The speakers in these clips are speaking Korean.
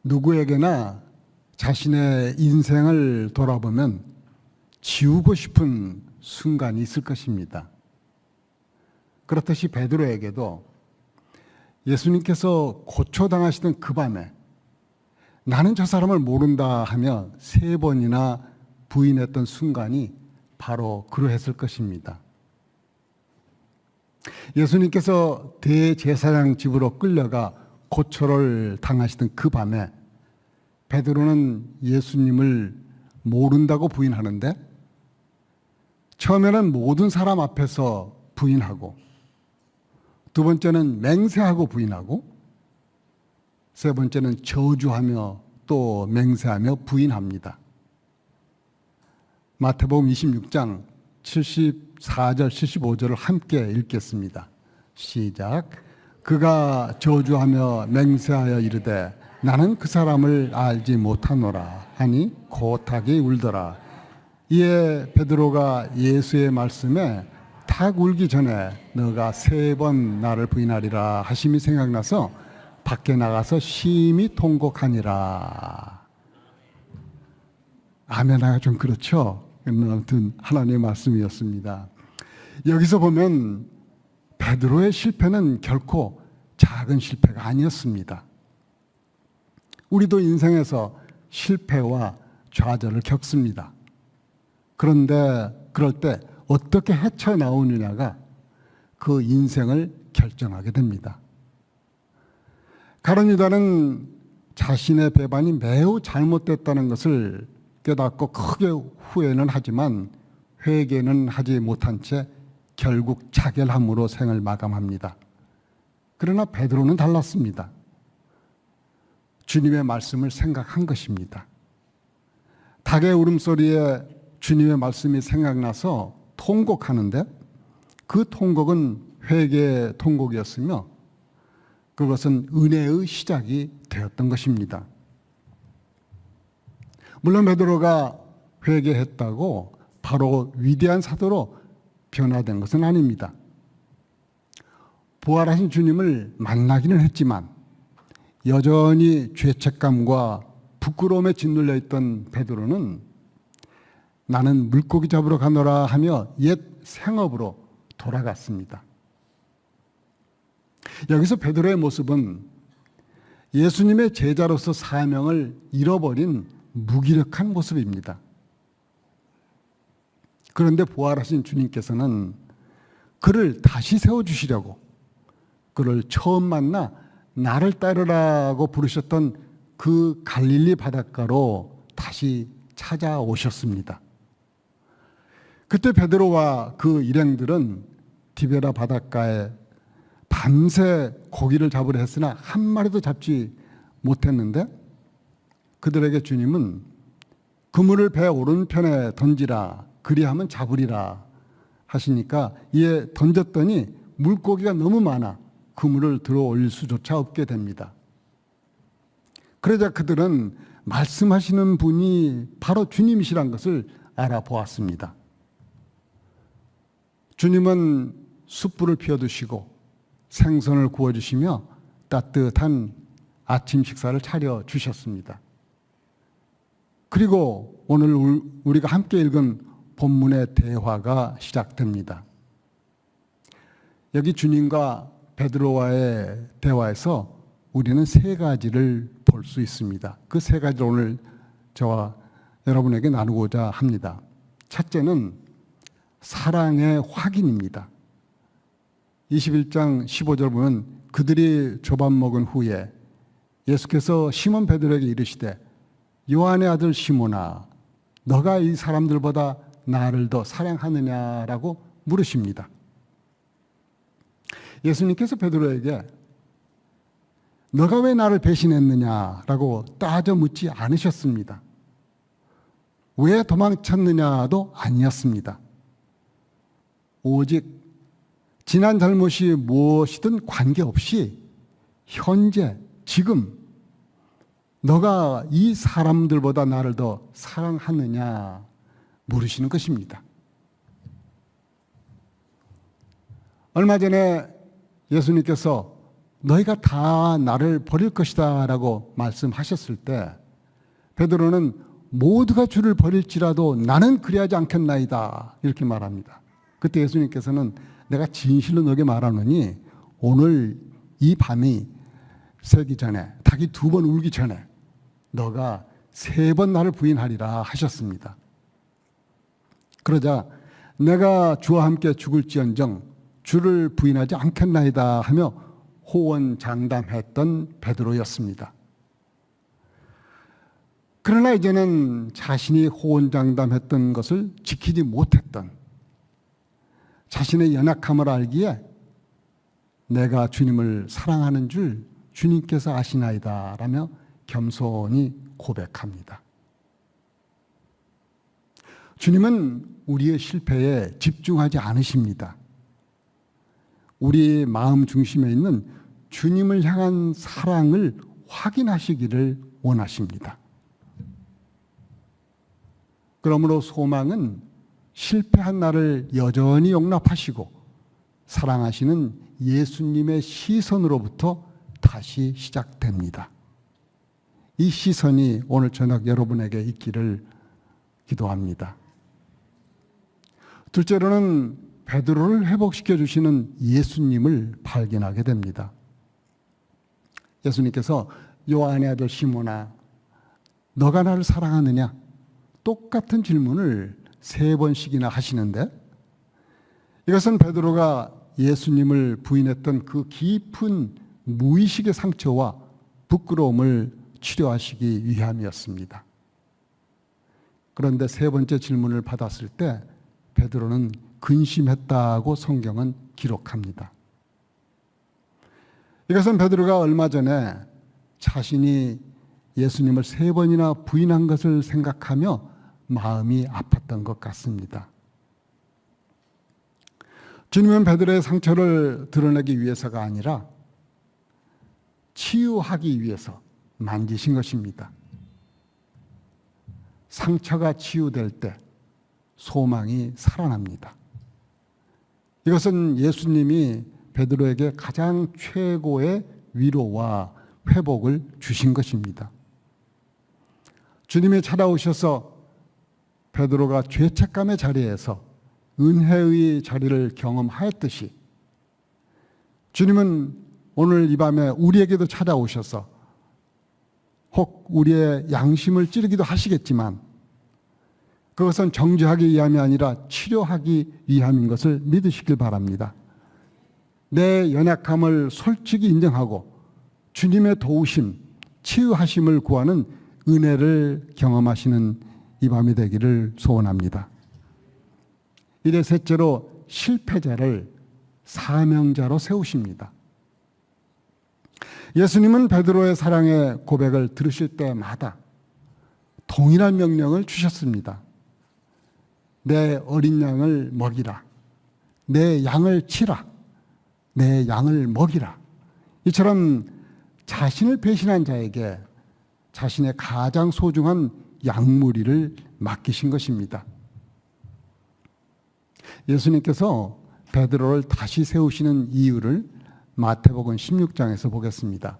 누구에게나 자신의 인생을 돌아보면 지우고 싶은 순간이 있을 것입니다. 그렇듯이 베드로에게도 예수님께서 고초당하시던 그 밤에 나는 저 사람을 모른다 하며 3번이나 부인했던 순간이 바로 그러했을 것입니다. 예수님께서 대제사장 집으로 끌려가 고초를 당하시던 그 밤에 베드로는 예수님을 모른다고 부인하는데 처음에는 모든 사람 앞에서 부인하고 두 번째는 맹세하고 부인하고 세 번째는 저주하며 또 맹세하며 부인합니다. 마태복음 26장 74절 75절을 함께 읽겠습니다. 시작. 그가 저주하며 맹세하여 이르되 나는 그 사람을 알지 못하노라 하니 고하게 울더라. 이에 베드로가 예수의 말씀에 탁 울기 전에 너가 3번 나를 부인하리라 하심이 생각나서 밖에 나가서 심히 통곡하니라. 아멘하가 좀 그렇죠. 아무튼 하나님의 말씀이었습니다. 여기서 보면 베드로의 실패는 결코 작은 실패가 아니었습니다. 우리도 인생에서 실패와 좌절을 겪습니다. 그런데 그럴 때 어떻게 헤쳐나오느냐가 그 인생을 결정하게 됩니다. 가룟 유다는 자신의 배반이 매우 잘못됐다는 것을 깨닫고 크게 후회는 하지만 회개는 하지 못한 채 결국 자결함으로 생을 마감합니다. 그러나 베드로는 달랐습니다. 주님의 말씀을 생각한 것입니다. 닭의 울음소리에 주님의 말씀이 생각나서 통곡하는데 그 통곡은 회개의 통곡이었으며 그것은 은혜의 시작이 되었던 것입니다. 물론 베드로가 회개했다고 바로 위대한 사도로 변화된 것은 아닙니다. 부활하신 주님을 만나기는 했지만 여전히 죄책감과 부끄러움에 짓눌려 있던 베드로는 나는 물고기 잡으러 가노라 하며 옛 생업으로 돌아갔습니다. 여기서 베드로의 모습은 예수님의 제자로서 사명을 잃어버린 무기력한 모습입니다. 그런데 부활하신 주님께서는 그를 다시 세워주시려고 그를 처음 만나 나를 따르라고 부르셨던 그 갈릴리 바닷가로 다시 찾아오셨습니다. 그때 베드로와 그 일행들은 디베라 바닷가에 밤새 고기를 잡으려 했으나 한 마리도 잡지 못했는데 그들에게 주님은 그물을 배 오른편에 던지라 그리하면 잡으리라 하시니까 이에 던졌더니 물고기가 너무 많아 그물을 들어 올릴 수조차 없게 됩니다. 그러자 그들은 말씀하시는 분이 바로 주님이시란 것을 알아보았습니다. 주님은 숯불을 피워두시고 생선을 구워주시며 따뜻한 아침 식사를 차려주셨습니다. 그리고 오늘 우리가 함께 읽은 본문의 대화가 시작됩니다. 여기 주님과 베드로와의 대화에서 우리는 3가지를 볼 수 있습니다. 그 3가지를 오늘 저와 여러분에게 나누고자 합니다. 첫째는 사랑의 확인입니다. 21장 15절 보면 그들이 조밥 먹은 후에 예수께서 시몬 베드로에게 이르시되 요한의 아들 시몬아 너가 이 사람들보다 나를 더 사랑하느냐라고 물으십니다. 예수님께서 베드로에게 너가 왜 나를 배신했느냐라고 따져 묻지 않으셨습니다. 왜 도망쳤느냐도 아니었습니다. 오직 지난 잘못이 무엇이든 관계없이 현재 지금 너가 이 사람들보다 나를 더 사랑하느냐 물으시는 것입니다. 얼마 전에 예수님께서 너희가 다 나를 버릴 것이다 라고 말씀하셨을 때 베드로는 모두가 주를 버릴지라도 나는 그리하지 않겠나이다 이렇게 말합니다. 그때 예수님께서는 내가 진실로 너에게 말하노니 오늘 이 밤이 새기 전에, 닭이 2번 울기 전에 너가 3번 나를 부인하리라 하셨습니다. 그러자 내가 주와 함께 죽을지언정 주를 부인하지 않겠나이다 하며 호언장담했던 베드로였습니다. 그러나 이제는 자신이 호언장담했던 것을 지키지 못했던, 자신의 연약함을 알기에 내가 주님을 사랑하는 줄 주님께서 아시나이다 라며 겸손히 고백합니다. 주님은 우리의 실패에 집중하지 않으십니다. 우리 마음 중심에 있는 주님을 향한 사랑을 확인하시기를 원하십니다. 그러므로 소망은 실패한 나를 여전히 용납하시고 사랑하시는 예수님의 시선으로부터 다시 시작됩니다. 이 시선이 오늘 저녁 여러분에게 있기를 기도합니다. 둘째로는 베드로를 회복시켜 주시는 예수님을 발견하게 됩니다. 예수님께서 요한의 아들 시몬아, 너가 나를 사랑하느냐? 똑같은 질문을 3번씩이나 하시는데 이것은 베드로가 예수님을 부인했던 그 깊은 무의식의 상처와 부끄러움을 치료하시기 위함이었습니다. 그런데 3번째 질문을 받았을 때 베드로는 근심했다고 성경은 기록합니다. 이것은 베드로가 얼마 전에 자신이 예수님을 3번이나 부인한 것을 생각하며 마음이 아팠던 것 같습니다. 주님은 베드로의 상처를 드러내기 위해서가 아니라 치유하기 위해서 만지신 것입니다. 상처가 치유될 때 소망이 살아납니다. 이것은 예수님이 베드로에게 가장 최고의 위로와 회복을 주신 것입니다. 주님이 찾아오셔서 베드로가 죄책감의 자리에서 은혜의 자리를 경험하였듯이 주님은 오늘 이 밤에 우리에게도 찾아오셔서 혹 우리의 양심을 찌르기도 하시겠지만 그것은 정죄하기 위함이 아니라 치료하기 위함인 것을 믿으시길 바랍니다. 내 연약함을 솔직히 인정하고 주님의 도우심, 치유하심을 구하는 은혜를 경험하시는 이 밤이 되기를 소원합니다. 이래 셋째로 실패자를 사명자로 세우십니다. 예수님은 베드로의 사랑의 고백을 들으실 때마다 동일한 명령을 주셨습니다. 내 어린 양을 먹이라. 내 양을 치라. 내 양을 먹이라. 이처럼 자신을 배신한 자에게 자신의 가장 소중한 양무리를 맡기신 것입니다. 예수님께서 베드로를 다시 세우시는 이유를 마태복음 16장에서 보겠습니다.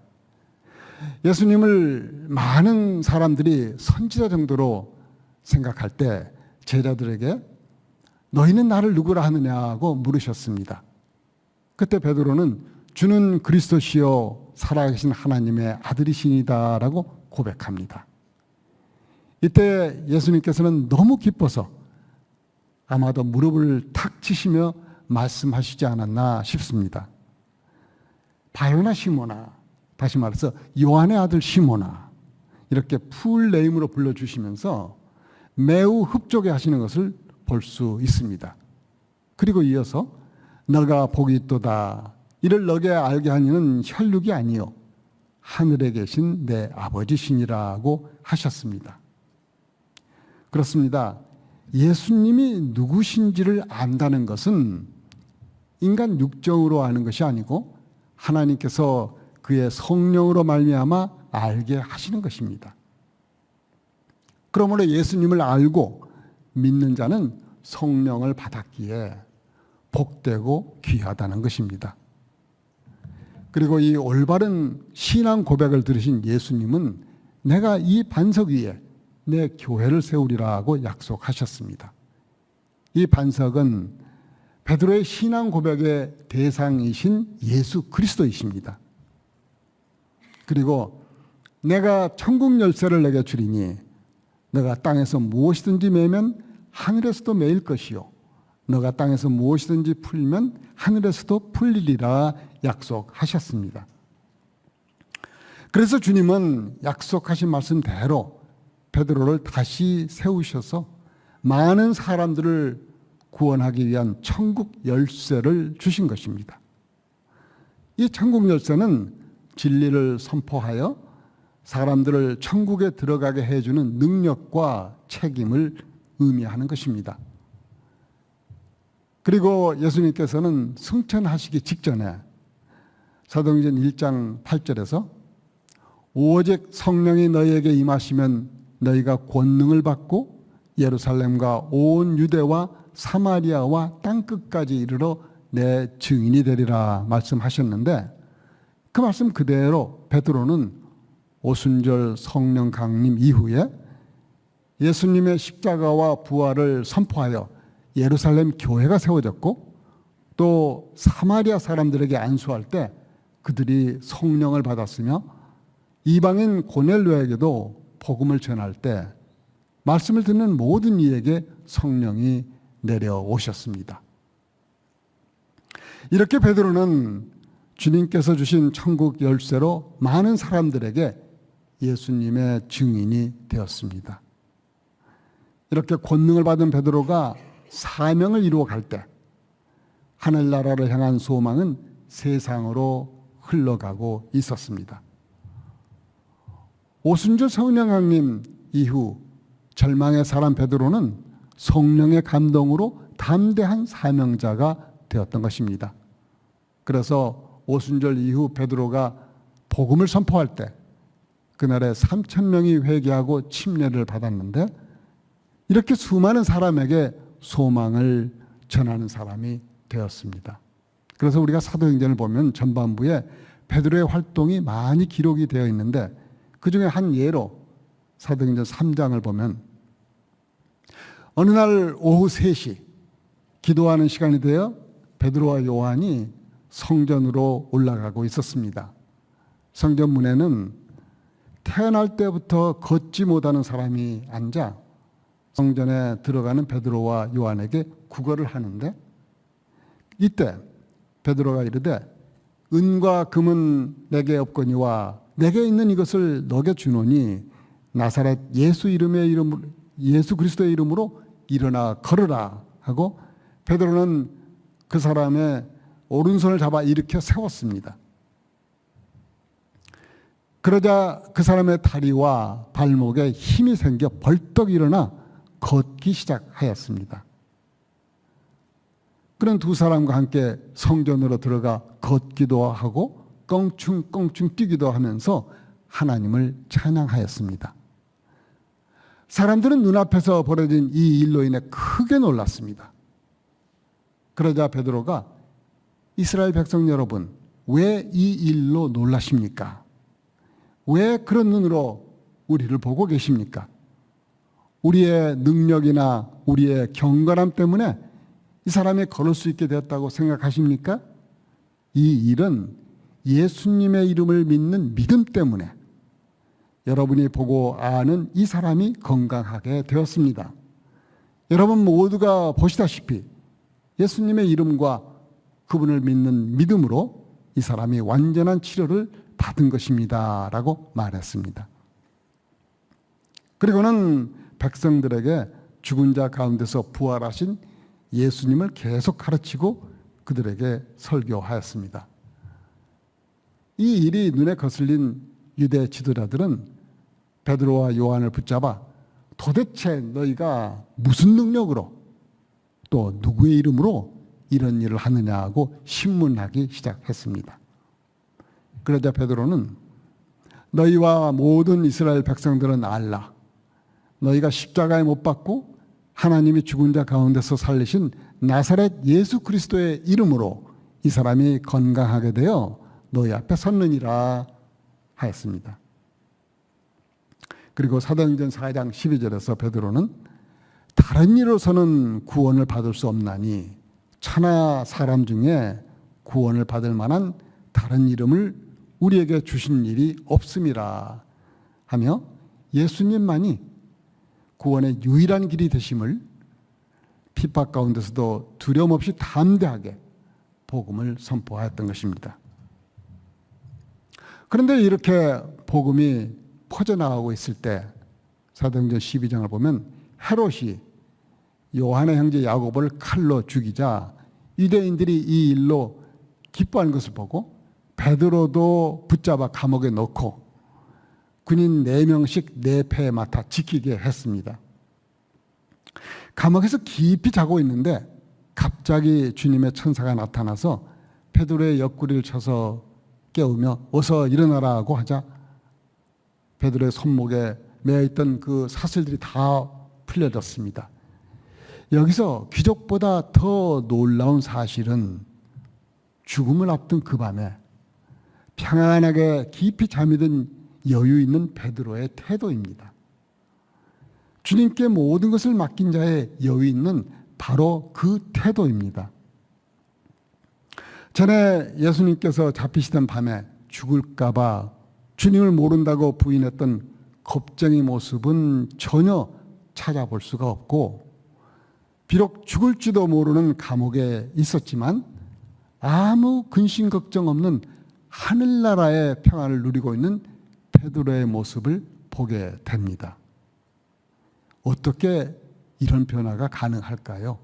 예수님을 많은 사람들이 선지자 정도로 생각할 때 제자들에게 너희는 나를 누구라 하느냐고 물으셨습니다. 그때 베드로는 주는 그리스도시요 살아계신 하나님의 아들이시니다라고 고백합니다. 이때 예수님께서는 너무 기뻐서 아마도 무릎을 탁 치시며 말씀하시지 않았나 싶습니다. 바요나 시모나, 다시 말해서 요한의 아들 시모나, 이렇게 풀네임으로 불러주시면서 매우 흡족해 하시는 것을 볼 수 있습니다. 그리고 이어서 너가 복이 있도다. 이를 너게 알게 하니는 혈육이 아니요 하늘에 계신 내 아버지시니라고 하셨습니다. 그렇습니다. 예수님이 누구신지를 안다는 것은 인간 육정으로 아는 것이 아니고 하나님께서 그의 성령으로 말미암아 알게 하시는 것입니다. 그러므로 예수님을 알고 믿는 자는 성령을 받았기에 복되고 귀하다는 것입니다. 그리고 이 올바른 신앙 고백을 들으신 예수님은 내가 이 반석 위에 내 교회를 세우리라고 약속하셨습니다. 이 반석은 베드로의 신앙 고백의 대상이신 예수 그리스도이십니다. 그리고 내가 천국 열쇠를 내게 주리니 너가 땅에서 무엇이든지 매면 하늘에서도 매일 것이요 너가 땅에서 무엇이든지 풀면 하늘에서도 풀리리라 약속하셨습니다. 그래서 주님은 약속하신 말씀대로 베드로를 다시 세우셔서 많은 사람들을 구원하기 위한 천국 열쇠를 주신 것입니다. 이 천국 열쇠는 진리를 선포하여 사람들을 천국에 들어가게 해주는 능력과 책임을 의미하는 것입니다. 그리고 예수님께서는 승천하시기 직전에 사도행전 1장 8절에서 오직 성령이 너희에게 임하시면 너희가 권능을 받고 예루살렘과 온 유대와 사마리아와 땅끝까지 이르러 내 증인이 되리라 말씀하셨는데 그 말씀 그대로 베드로는 오순절 성령 강림 이후에 예수님의 십자가와 부활을 선포하여 예루살렘 교회가 세워졌고 또 사마리아 사람들에게 안수할 때 그들이 성령을 받았으며 이방인 고넬료에게도 복음을 전할 때 말씀을 듣는 모든 이에게 성령이 내려오셨습니다. 이렇게 베드로는 주님께서 주신 천국 열쇠로 많은 사람들에게 예수님의 증인이 되었습니다. 이렇게 권능을 받은 베드로가 사명을 이루어 갈 때 하늘나라를 향한 소망은 세상으로 흘러가고 있었습니다. 오순절 성령 강림 이후 절망의 사람 베드로는 성령의 감동으로 담대한 사명자가 되었던 것입니다. 그래서 오순절 이후 베드로가 복음을 선포할 때 그날에 3,000명이 회개하고 침례를 받았는데 이렇게 수많은 사람에게 소망을 전하는 사람이 되었습니다. 그래서 우리가 사도행전을 보면 전반부에 베드로의 활동이 많이 기록이 되어 있는데 그 중에 한 예로 사도행전 3장을 보면 어느 날 오후 3시 기도하는 시간이 되어 베드로와 요한이 성전으로 올라가고 있었습니다. 성전 문에는 태어날 때부터 걷지 못하는 사람이 앉아 성전에 들어가는 베드로와 요한에게 구걸을 하는데 이때 베드로가 이르되 은과 금은 내게 없거니와 내게 있는 이것을 너게 주노니 나사렛 예수 그리스도의 이름으로 일어나 걸으라 하고 베드로는 그 사람의 오른손을 잡아 일으켜 세웠습니다. 그러자 그 사람의 다리와 발목에 힘이 생겨 벌떡 일어나 걷기 시작하였습니다. 그런 두 사람과 함께 성전으로 들어가 걷기도 하고 껑충껑충 뛰기도 하면서 하나님을 찬양하였습니다. 사람들은 눈앞에서 벌어진 이 일로 인해 크게 놀랐습니다. 그러자 베드로가 이스라엘 백성 여러분, 왜 이 일로 놀라십니까? 왜 그런 눈으로 우리를 보고 계십니까? 우리의 능력이나 우리의 경건함 때문에 이 사람이 걸을 수 있게 되었다고 생각하십니까? 이 일은 예수님의 이름을 믿는 믿음 때문에 여러분이 보고 아는 이 사람이 건강하게 되었습니다. 여러분 모두가 보시다시피 예수님의 이름과 그분을 믿는 믿음으로 이 사람이 완전한 치료를 받은 것입니다 라고 말했습니다. 그리고는 백성들에게 죽은 자 가운데서 부활하신 예수님을 계속 가르치고 그들에게 설교하였습니다. 이 일이 눈에 거슬린 유대 지도자들은 베드로와 요한을 붙잡아 도대체 너희가 무슨 능력으로 또 누구의 이름으로 이런 일을 하느냐고 신문하기 시작했습니다. 그러자 베드로는 너희와 모든 이스라엘 백성들은 알라. 너희가 십자가에 못 박고 하나님이 죽은 자 가운데서 살리신 나사렛 예수 그리스도의 이름으로 이 사람이 건강하게 되어 너희 앞에 섰느니라 하였습니다. 그리고 사도행전 4장 12절에서 베드로는 다른 이로서는 구원을 받을 수 없나니 천하 사람 중에 구원을 받을 만한 다른 이름을 우리에게 주신 일이 없음이라 하며 예수님만이 구원의 유일한 길이 되심을 핍박 가운데서도 두려움 없이 담대하게 복음을 선포하였던 것입니다. 그런데 이렇게 복음이 퍼져나가고 있을 때 사도행전 12장을 보면 헤롯이 요한의 형제 야고보를 칼로 죽이자 유대인들이 이 일로 기뻐하는 것을 보고 베드로도 붙잡아 감옥에 넣고 군인 4명씩 4패에 맡아 지키게 했습니다. 감옥에서 깊이 자고 있는데 갑자기 주님의 천사가 나타나서 베드로의 옆구리를 쳐서 깨우며 어서 일어나라고 하자 베드로의 손목에 매어있던 그 사슬들이 다 풀려졌습니다. 여기서 기적보다 더 놀라운 사실은 죽음을 앞둔 그 밤에 평안하게 깊이 잠이 든 여유 있는 베드로의 태도입니다. 주님께 모든 것을 맡긴 자의 여유 있는 바로 그 태도입니다. 전에 예수님께서 잡히시던 밤에 죽을까 봐 주님을 모른다고 부인했던 겁쟁이 모습은 전혀 찾아볼 수가 없고 비록 죽을지도 모르는 감옥에 있었지만 아무 근심 걱정 없는 하늘나라의 평안을 누리고 있는 베드로의 모습을 보게 됩니다. 어떻게 이런 변화가 가능할까요?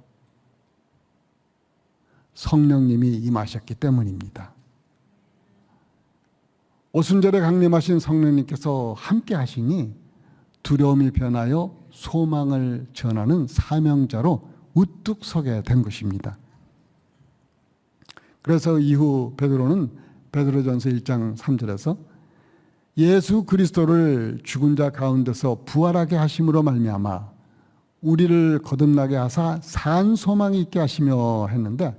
성령님이 임하셨기 때문입니다. 오순절에 강림하신 성령님께서 함께 하시니 두려움이 변하여 소망을 전하는 사명자로 우뚝 서게 된 것입니다. 그래서 이후 베드로는 베드로전서 1장 3절에서 예수 그리스도를 죽은 자 가운데서 부활하게 하심으로 말미암아 우리를 거듭나게 하사 산 소망이 있게 하시며 했는데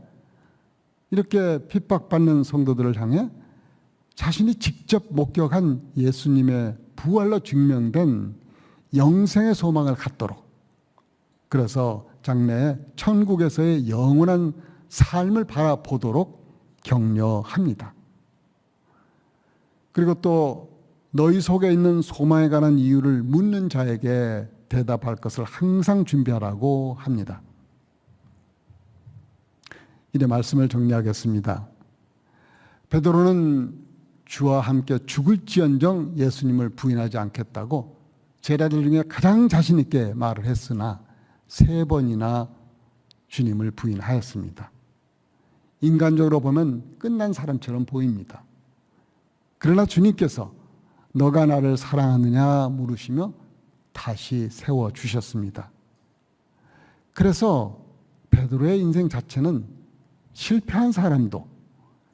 이렇게 핍박받는 성도들을 향해 자신이 직접 목격한 예수님의 부활로 증명된 영생의 소망을 갖도록 그래서 장래에 천국에서의 영원한 삶을 바라보도록 격려합니다. 그리고 또 너희 속에 있는 소망에 관한 이유를 묻는 자에게 대답할 것을 항상 준비하라고 합니다. 이제 말씀을 정리하겠습니다. 베드로는 주와 함께 죽을지언정 예수님을 부인하지 않겠다고 제자들 중에 가장 자신 있게 말을 했으나 3번이나 주님을 부인하였습니다. 인간적으로 보면 끝난 사람처럼 보입니다. 그러나 주님께서 너가 나를 사랑하느냐 물으시며 다시 세워주셨습니다. 그래서 베드로의 인생 자체는 실패한 사람도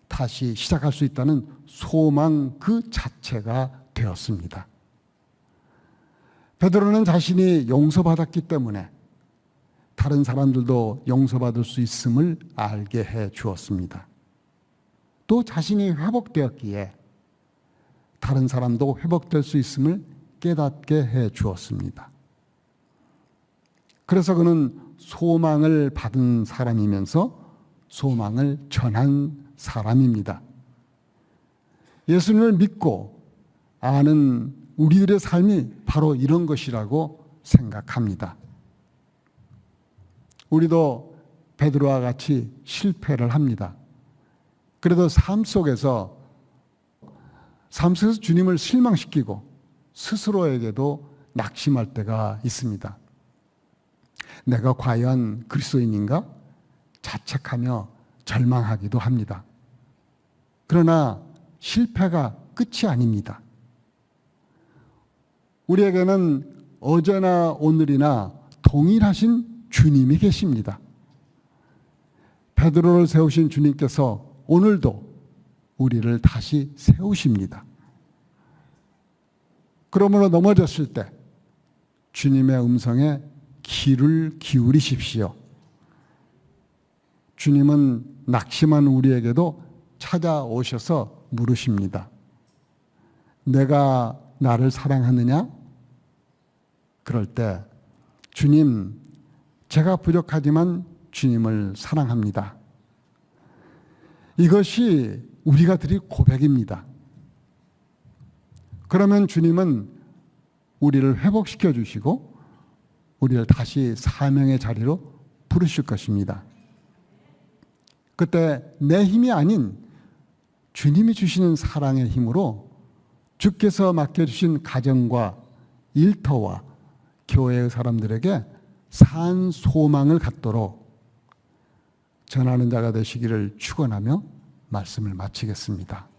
다시 시작할 수 있다는 소망 그 자체가 되었습니다. 베드로는 자신이 용서받았기 때문에 다른 사람들도 용서받을 수 있음을 알게 해 주었습니다. 또 자신이 회복되었기에 다른 사람도 회복될 수 있음을 깨닫게 해 주었습니다. 그래서 그는 소망을 받은 사람이면서 소망을 전한 사람입니다. 예수님을 믿고 아는 우리들의 삶이 바로 이런 것이라고 생각합니다. 우리도 베드로와 같이 실패를 합니다. 그래도 삶 속에서 주님을 실망시키고 스스로에게도 낙심할 때가 있습니다. 내가 과연 그리스도인인가? 자책하며 절망하기도 합니다. 그러나 실패가 끝이 아닙니다. 우리에게는 어제나 오늘이나 동일하신 주님이 계십니다. 베드로를 세우신 주님께서 오늘도 우리를 다시 세우십니다. 그러므로 넘어졌을 때 주님의 음성에 귀를 기울이십시오. 주님은 낙심한 우리에게도 찾아오셔서 물으십니다. 내가 나를 사랑하느냐? 그럴 때 주님, 제가 부족하지만 주님을 사랑합니다. 이것이 우리가 드릴 고백입니다. 그러면 주님은 우리를 회복시켜 주시고 우리를 다시 사명의 자리로 부르실 것입니다. 그때 내 힘이 아닌 주님이 주시는 사랑의 힘으로 주께서 맡겨주신 가정과 일터와 교회의 사람들에게 산 소망을 갖도록 전하는 자가 되시기를 축원하며 말씀을 마치겠습니다.